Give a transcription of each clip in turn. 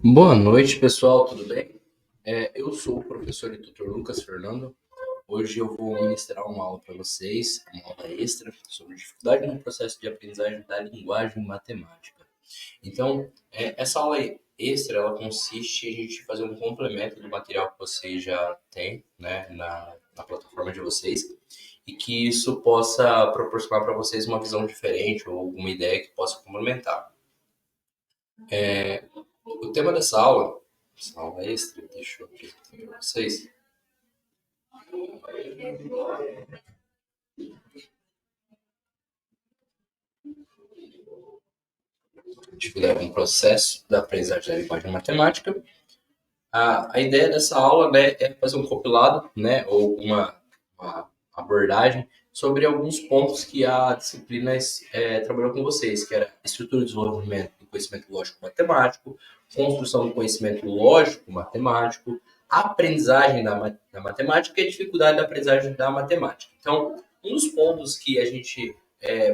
Boa noite, pessoal, tudo bem? Eu sou o professor e tutor Lucas Fernando. Hoje eu vou ministrar uma aula para vocês, uma aula extra, sobre dificuldade no processo de aprendizagem da linguagem matemática. Então, essa aula extra, ela consiste em a gente fazer um complemento do material que vocês já têm, né, na plataforma de vocês, e que isso possa proporcionar para vocês uma visão diferente ou alguma ideia que possa complementar. O tema dessa aula extra, deixa eu apresentar para vocês. Dificuldade no processo da aprendizagem da linguagem matemática. A ideia dessa aula, né, é fazer um compilado, né, ou uma abordagem sobre alguns pontos que a disciplina trabalhou com vocês, que era estrutura e desenvolvimento do conhecimento lógico-matemático, construção do conhecimento lógico-matemático, aprendizagem da matemática e dificuldade da aprendizagem da matemática. Então, um dos pontos que a gente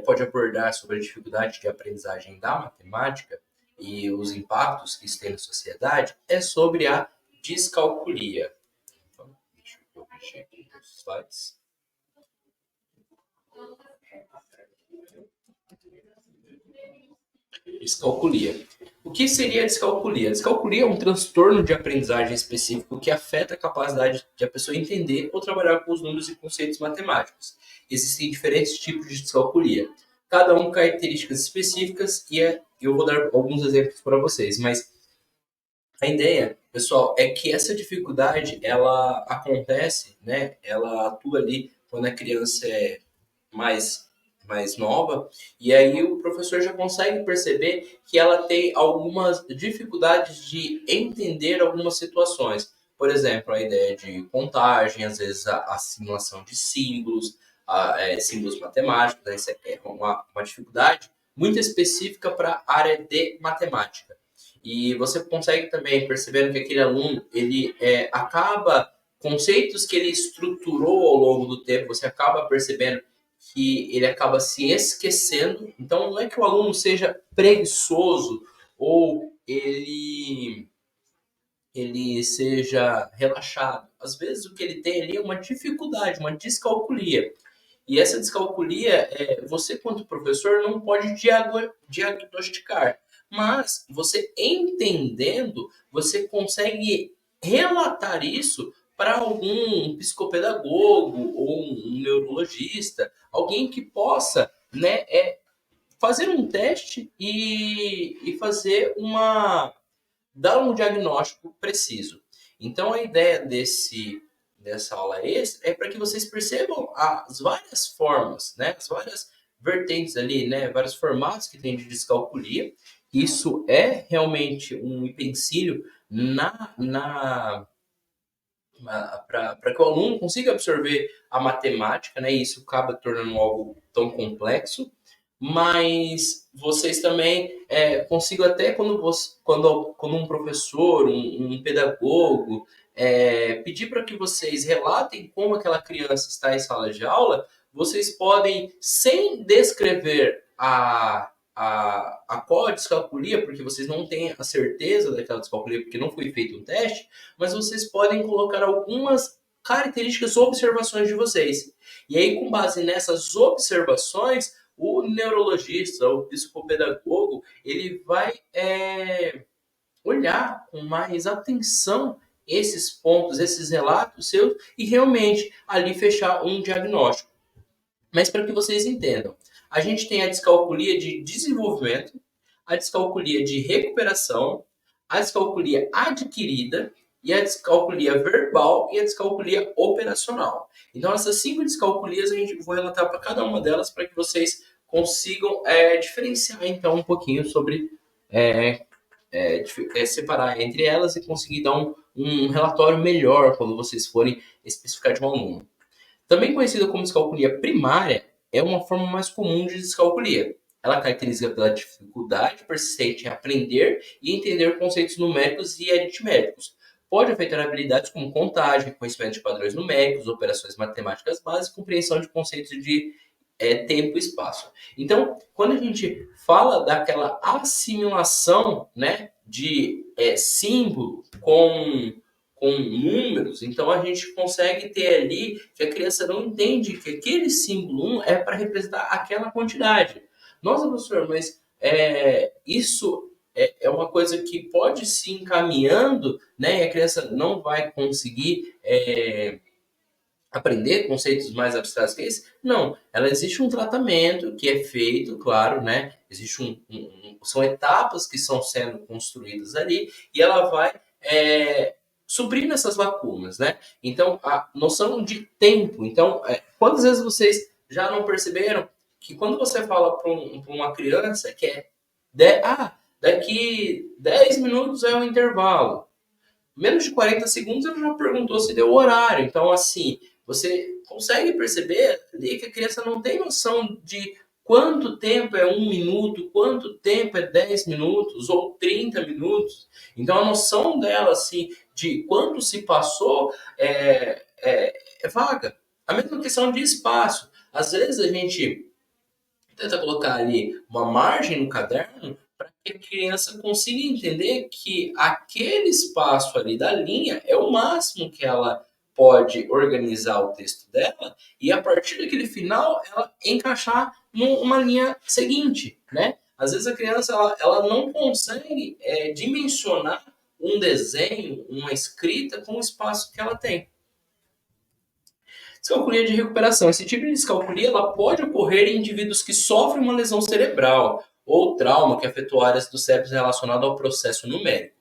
pode abordar sobre a dificuldade de aprendizagem da matemática e os impactos que isso tem na sociedade é sobre a descalculia. Então, deixa eu corrigir aqui os slides. Descalculia. O que seria a descalculia? A descalculia é um transtorno de aprendizagem específico que afeta a capacidade de a pessoa entender ou trabalhar com os números e conceitos matemáticos. Existem diferentes tipos de descalculia, cada um com características específicas e eu vou dar alguns exemplos para vocês, mas a ideia, pessoal, é que essa dificuldade ela acontece, né? Ela atua ali quando a criança é mais mais nova, e aí o professor já consegue perceber que ela tem algumas dificuldades de entender algumas situações. Por exemplo, a ideia de contagem, às vezes a assimilação de símbolos, símbolos matemáticos, né? Isso é uma dificuldade muito específica para a área de matemática. E você consegue também percebendo que aquele aluno ele acaba conceitos que ele estruturou ao longo do tempo, você acaba percebendo que ele acaba se esquecendo. Então, não é que o aluno seja preguiçoso ou ele seja relaxado. Às vezes, o que ele tem ali é uma dificuldade, uma descalculia. E essa descalculia, você, quanto professor, não pode diagnosticar. Mas você entendendo, você consegue relatar isso para algum psicopedagogo ou um neurologista, alguém que possa, né, fazer um teste e fazer dar um diagnóstico preciso. Então a ideia dessa aula extra é para que vocês percebam as várias formas, né, as várias vertentes ali, né, vários formatos que tem de descalculia. Isso é realmente um empecilho para que o aluno consiga absorver a matemática, né? E isso acaba tornando algo tão complexo. Mas vocês também consigam até quando um professor, um pedagogo, pedir para que vocês relatem como aquela criança está em sala de aula, vocês podem, sem descrever a qual a descalculia, porque vocês não têm a certeza daquela descalculia, porque não foi feito um teste, mas vocês podem colocar algumas características, observações de vocês. E aí, com base nessas observações, o neurologista, o psicopedagogo, ele vai olhar com mais atenção esses pontos, esses relatos seus e realmente ali fechar um diagnóstico. Mas para que vocês entendam, a gente tem a descalculia de desenvolvimento, a descalculia de recuperação, a descalculia adquirida e a descalculia verbal e a descalculia operacional. Então, essas 5 descalculias a gente vai relatar para cada uma delas para que vocês consigam diferenciar então um pouquinho sobre é, separar entre elas e conseguir dar um relatório melhor quando vocês forem especificar de um aluno. Também conhecida como descalculia primária, é uma forma mais comum de descalculia. Ela caracteriza pela dificuldade persistente em aprender e entender conceitos numéricos e aritméticos. Pode afetar habilidades como contagem, conhecimento de padrões numéricos, operações matemáticas básicas, compreensão de conceitos de tempo e espaço. Então, quando a gente fala daquela assimilação, né, símbolo com números, então a gente consegue ter ali que a criança não entende que aquele símbolo 1 é para representar aquela quantidade. Nossa, professor, mas isso é uma coisa que pode se encaminhando, né? E a criança não vai conseguir aprender conceitos mais abstratos que esse? Não, ela existe um tratamento que é feito, claro, né? Existe são etapas que estão sendo construídas ali e ela vai suprindo essas lacunas, né? Então, a noção de tempo. Então, quantas vezes vocês já não perceberam que quando você fala para uma criança que daqui 10 minutos é o intervalo, menos de 40 segundos ela já perguntou se deu o horário. Então, assim, você consegue perceber ali que a criança não tem noção de quanto tempo é 1 minuto, quanto tempo é 10 minutos ou 30 minutos. Então, a noção dela, assim, de quanto se passou é vaga. A mesma questão de espaço. Às vezes a gente tenta colocar ali uma margem no caderno para que a criança consiga entender que aquele espaço ali da linha é o máximo que ela pode organizar o texto dela e a partir daquele final ela encaixar numa linha seguinte, né? Às vezes a criança ela não consegue dimensionar um desenho, uma escrita com o espaço que ela tem. Descalculia de recuperação. Esse tipo de descalculia ela pode ocorrer em indivíduos que sofrem uma lesão cerebral ou trauma que afetou áreas do cérebro relacionado ao processo numérico.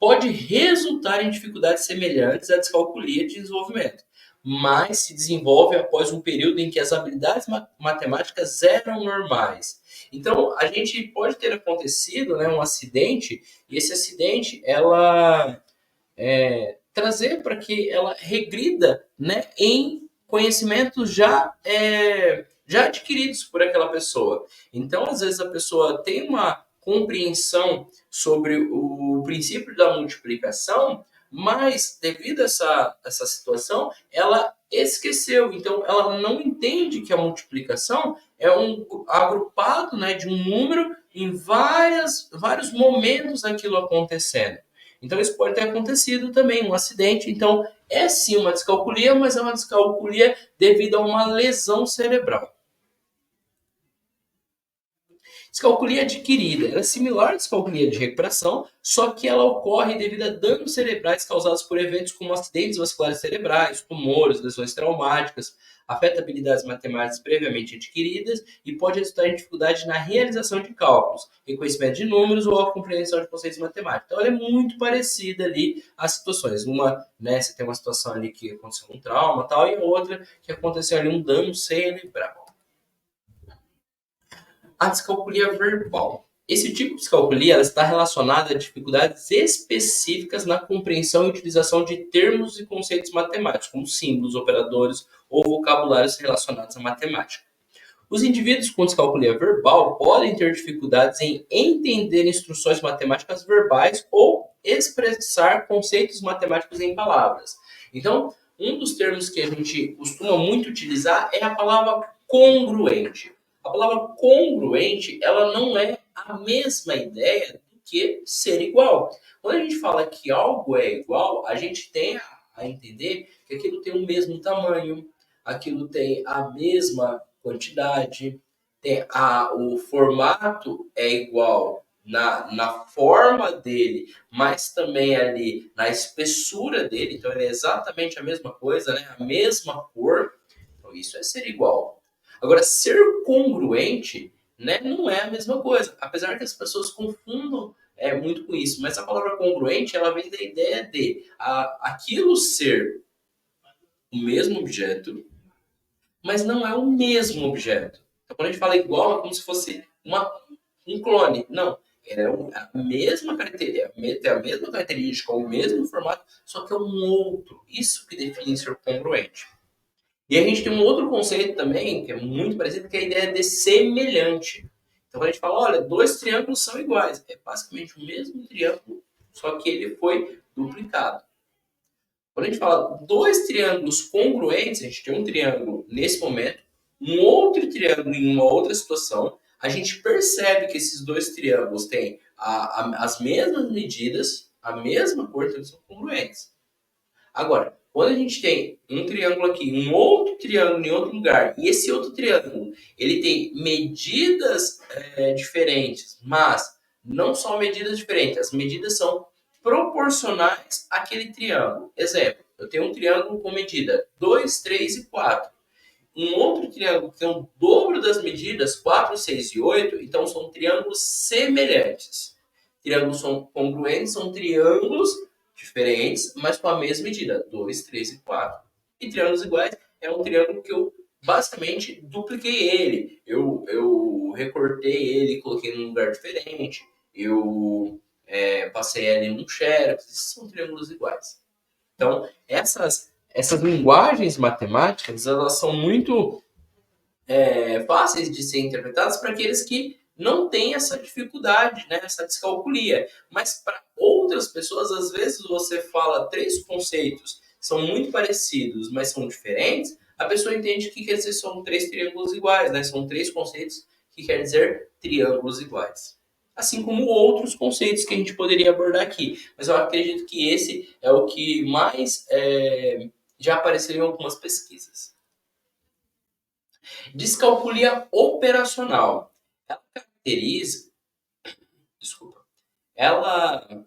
Pode resultar em dificuldades semelhantes à descalculia de desenvolvimento, mas se desenvolve após um período em que as habilidades matemáticas eram normais. Então, a gente pode ter acontecido, né, um acidente, e esse acidente ela trazer para que ela regrida, né, em conhecimentos já adquiridos por aquela pessoa. Então, às vezes, a pessoa tem uma compreensão sobre o princípio da multiplicação, mas devido a essa situação, ela esqueceu. Então, ela não entende que a multiplicação é um agrupado, né, de um número em vários momentos daquilo acontecendo. Então, isso pode ter acontecido também, um acidente. Então, é sim uma descalculia, mas é uma descalculia devido a uma lesão cerebral. Descalculia adquirida. Ela é similar à descalculia de recuperação, só que ela ocorre devido a danos cerebrais causados por eventos como acidentes vasculares cerebrais, tumores, lesões traumáticas, afeta habilidades matemáticas previamente adquiridas e pode resultar em dificuldade na realização de cálculos, reconhecimento de números ou a compreensão de conceitos matemáticos. Então, ela é muito parecida ali às situações. Uma, né, você tem uma situação ali que aconteceu um trauma tal, e a outra que aconteceu ali um dano cerebral. A descalculia verbal. Esse tipo de descalculia ela está relacionada a dificuldades específicas na compreensão e utilização de termos e conceitos matemáticos, como símbolos, operadores ou vocabulários relacionados à matemática. Os indivíduos com descalculia verbal podem ter dificuldades em entender instruções matemáticas verbais ou expressar conceitos matemáticos em palavras. Então, um dos termos que a gente costuma muito utilizar é a palavra congruente. A palavra congruente, ela não é a mesma ideia do que ser igual. Quando a gente fala que algo é igual, a gente tem a entender que aquilo tem o mesmo tamanho, aquilo tem a mesma quantidade, o formato é igual na forma dele, mas também ali na espessura dele, então é exatamente a mesma coisa, né? A mesma cor, então isso é ser igual. Agora, ser congruente, né, não é a mesma coisa, apesar que as pessoas confundam muito com isso, mas a palavra congruente ela vem da ideia de aquilo ser o mesmo objeto, mas não é o mesmo objeto. Então, quando a gente fala igual, é como se fosse um clone. Não, a mesma característica, tem a mesma característica, o mesmo formato, só que é um outro. Isso que define ser congruente. E a gente tem um outro conceito também, que é muito parecido, que é a ideia de semelhante. Então, quando a gente fala, olha, dois triângulos são iguais. É basicamente o mesmo triângulo, só que ele foi duplicado. Quando a gente fala dois triângulos congruentes, a gente tem um triângulo nesse momento, um outro triângulo em uma outra situação, a gente percebe que esses dois triângulos têm as mesmas medidas, a mesma cor, então eles são congruentes. Agora, quando a gente tem um triângulo aqui, um outro triângulo em outro lugar, e esse outro triângulo, ele tem medidas diferentes, mas não são medidas diferentes, as medidas são proporcionais àquele triângulo. Exemplo, eu tenho um triângulo com medida 2, 3 e 4. Um outro triângulo que tem o dobro das medidas, 4, 6 e 8, então são triângulos semelhantes. Triângulos são congruentes, são triângulos diferentes, mas com a mesma medida, 2, 3 e 4. E triângulos iguais é um triângulo que eu basicamente dupliquei ele. Eu recortei ele, coloquei num lugar diferente. Eu passei ele num xerox. Esses são triângulos iguais. Então, essas linguagens matemáticas, elas são muito fáceis de ser interpretadas para aqueles que não têm essa dificuldade, né, essa descalculia. Mas para outras pessoas, às vezes você fala três conceitos, são muito parecidos, mas são diferentes, a pessoa entende que quer dizer são três triângulos iguais, né? São três conceitos que quer dizer triângulos iguais. Assim como outros conceitos que a gente poderia abordar aqui. Mas eu acredito que esse é o que mais já apareceu em algumas pesquisas. Descalculia operacional. Ela caracteriza. Desculpa. Ela.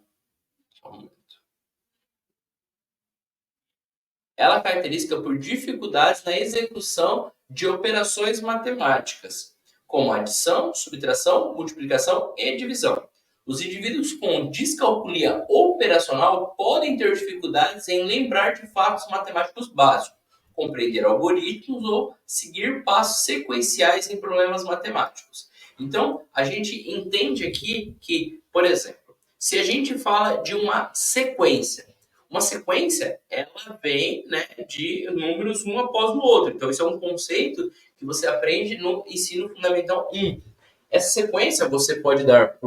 Ela é característica por dificuldades na execução de operações matemáticas, como adição, subtração, multiplicação e divisão. Os indivíduos com descalculia operacional podem ter dificuldades em lembrar de fatos matemáticos básicos, compreender algoritmos ou seguir passos sequenciais em problemas matemáticos. Então, a gente entende aqui que, por exemplo, se a gente fala de uma sequência, ela vem, né, de números um após o outro. Então, isso é um conceito que você aprende no ensino fundamental 1. Essa sequência você pode dar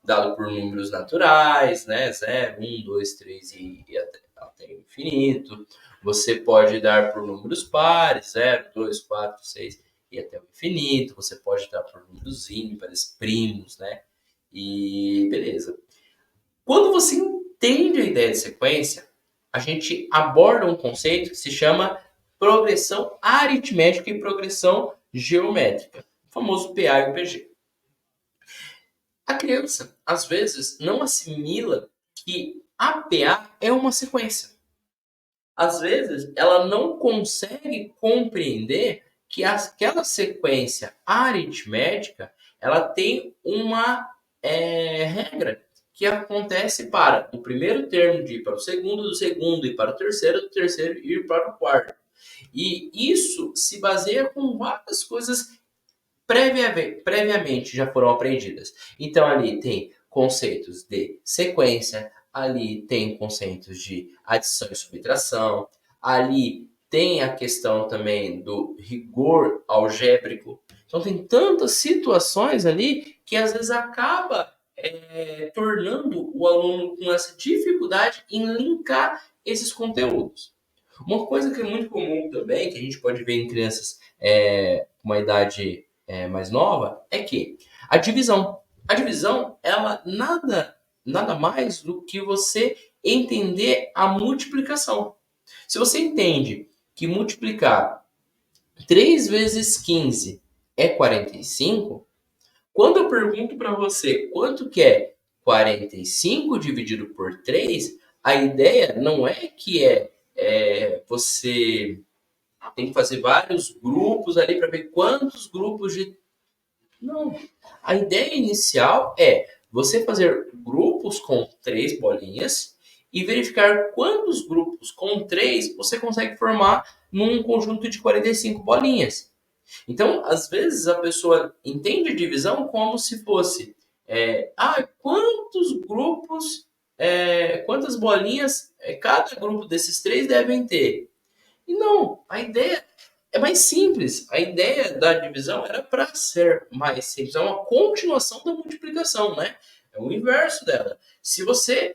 dado por números naturais, né? 0, 1, 2, 3 e até infinito. Você pode dar por números pares, 0, 2, 4, 6 e até o infinito. Você pode dar por números ímpares, primos, né? E beleza. Quando você entende a ideia de sequência, a gente aborda um conceito que se chama progressão aritmética e progressão geométrica, o famoso PA e o PG. A criança, às vezes, não assimila que a PA é uma sequência. Às vezes, ela não consegue compreender que aquela sequência aritmética ela tem uma regra que acontece para o primeiro termo de ir para o segundo, do segundo ir para o terceiro, do terceiro ir para o quarto. E isso se baseia com várias coisas previamente já foram aprendidas. Então ali tem conceitos de sequência, ali tem conceitos de adição e subtração, ali tem a questão também do rigor algébrico. Então tem tantas situações ali que às vezes acaba tornando o aluno com essa dificuldade em linkar esses conteúdos. Uma coisa que é muito comum também, que a gente pode ver em crianças com uma idade mais nova, é que a divisão, ela nada mais do que você entender a multiplicação. Se você entende que multiplicar 3 vezes 15 é 45, quando eu pergunto para você quanto que é 45 dividido por 3, a ideia não é que você tem que fazer vários grupos ali para ver quantos grupos de. Não. A ideia inicial é você fazer grupos com 3 bolinhas e verificar quantos grupos com 3 você consegue formar num conjunto de 45 bolinhas. Então, às vezes, a pessoa entende a divisão como se fosse quantos grupos, quantas bolinhas cada grupo desses 3 devem ter. E não, a ideia é mais simples. A ideia da divisão era para ser mais simples. É uma continuação da multiplicação, né? É o inverso dela. Se você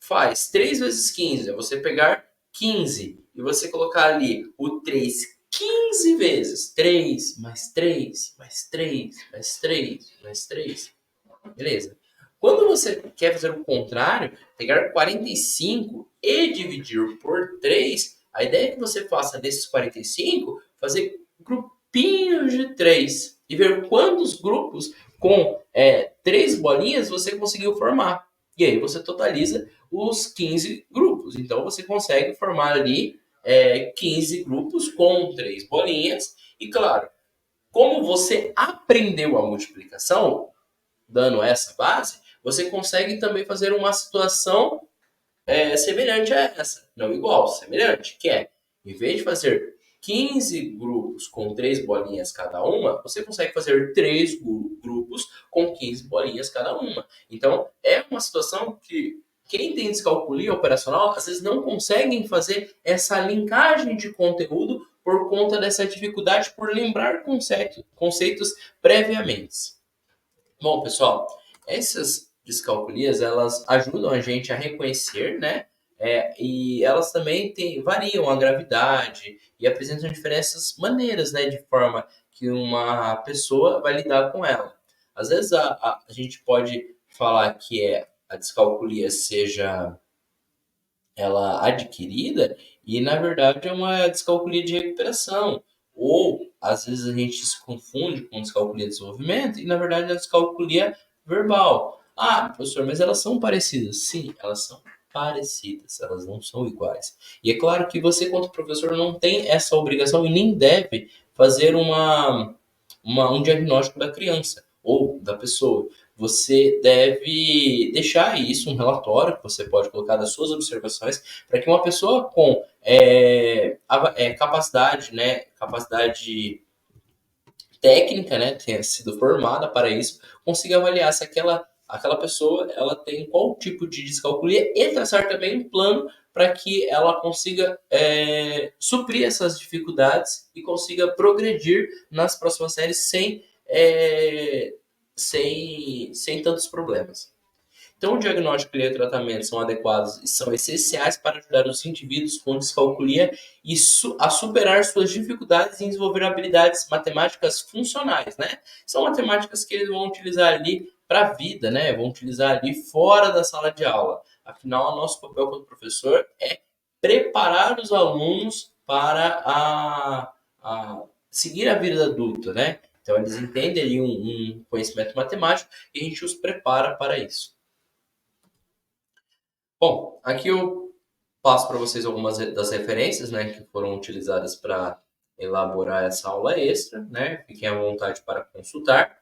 faz 3 vezes 15, é você pegar 15 e você colocar ali o 3 15 vezes. 3 mais 3 mais 3 mais 3 mais 3. Beleza. Quando você quer fazer o contrário, pegar 45 e dividir por 3, a ideia é que você faça desses 45, fazer grupinhos de 3 e ver quantos grupos com 3 bolinhas você conseguiu formar. E aí você totaliza os 15 grupos. Então você consegue formar ali 15 grupos com 3 bolinhas. E claro, como você aprendeu a multiplicação, dando essa base, você consegue também fazer uma situação semelhante a essa. Não igual, semelhante, que é, em vez de fazer 15 grupos com 3 bolinhas cada uma, você consegue fazer 3 grupos com 15 bolinhas cada uma. Então, é uma situação que quem tem descalculia operacional, às vezes não conseguem fazer essa linkagem de conteúdo por conta dessa dificuldade por lembrar conceitos previamente. Bom, pessoal, essas descalculias, elas ajudam a gente a reconhecer, né? E elas também variam a gravidade e apresentam diferentes maneiras, né? De forma que uma pessoa vai lidar com ela. Às vezes a gente pode falar que a descalculia seja ela adquirida e na verdade é uma descalculia de recuperação. Ou às vezes a gente se confunde com descalculia de desenvolvimento e na verdade é descalculia verbal. Ah, professor, mas elas são parecidas. Sim, elas são parecidas, elas não são iguais. E é claro que você, quanto professor, não tem essa obrigação e nem deve fazer um diagnóstico da criança ou da pessoa. Você deve deixar isso, um relatório que você pode colocar das suas observações, para que uma pessoa com capacidade, né, capacidade técnica, né, tenha sido formada para isso, consiga avaliar se aquela pessoa ela tem qual tipo de descalculia e traçar também um plano para que ela consiga suprir essas dificuldades e consiga progredir nas próximas séries sem tantos problemas. Então, o diagnóstico e o tratamento são adequados e são essenciais para ajudar os indivíduos com descalculia a superar suas dificuldades e desenvolver habilidades matemáticas funcionais, né? São matemáticas que eles vão utilizar ali para a vida, né? Vão utilizar ali fora da sala de aula. Afinal, o nosso papel como professor é preparar os alunos para seguir a vida adulta, né? Então, eles entendem ali um conhecimento matemático e a gente os prepara para isso. Bom, aqui eu passo para vocês algumas das referências, né, que foram utilizadas para elaborar essa aula extra, né? Fiquem à vontade para consultar.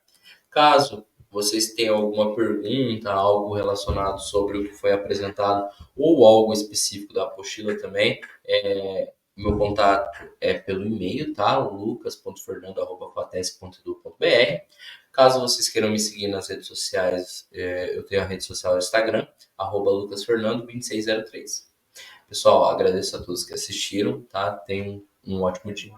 Caso vocês tenham alguma pergunta, algo relacionado sobre o que foi apresentado ou algo específico da apostila também, meu contato é pelo e-mail, tá? lucas.fernando@fatesc.edu.br. Caso vocês queiram me seguir nas redes sociais, eu tenho a rede social Instagram, @lucasfernando2603. Pessoal, agradeço a todos que assistiram, tá? Tenham um ótimo dia.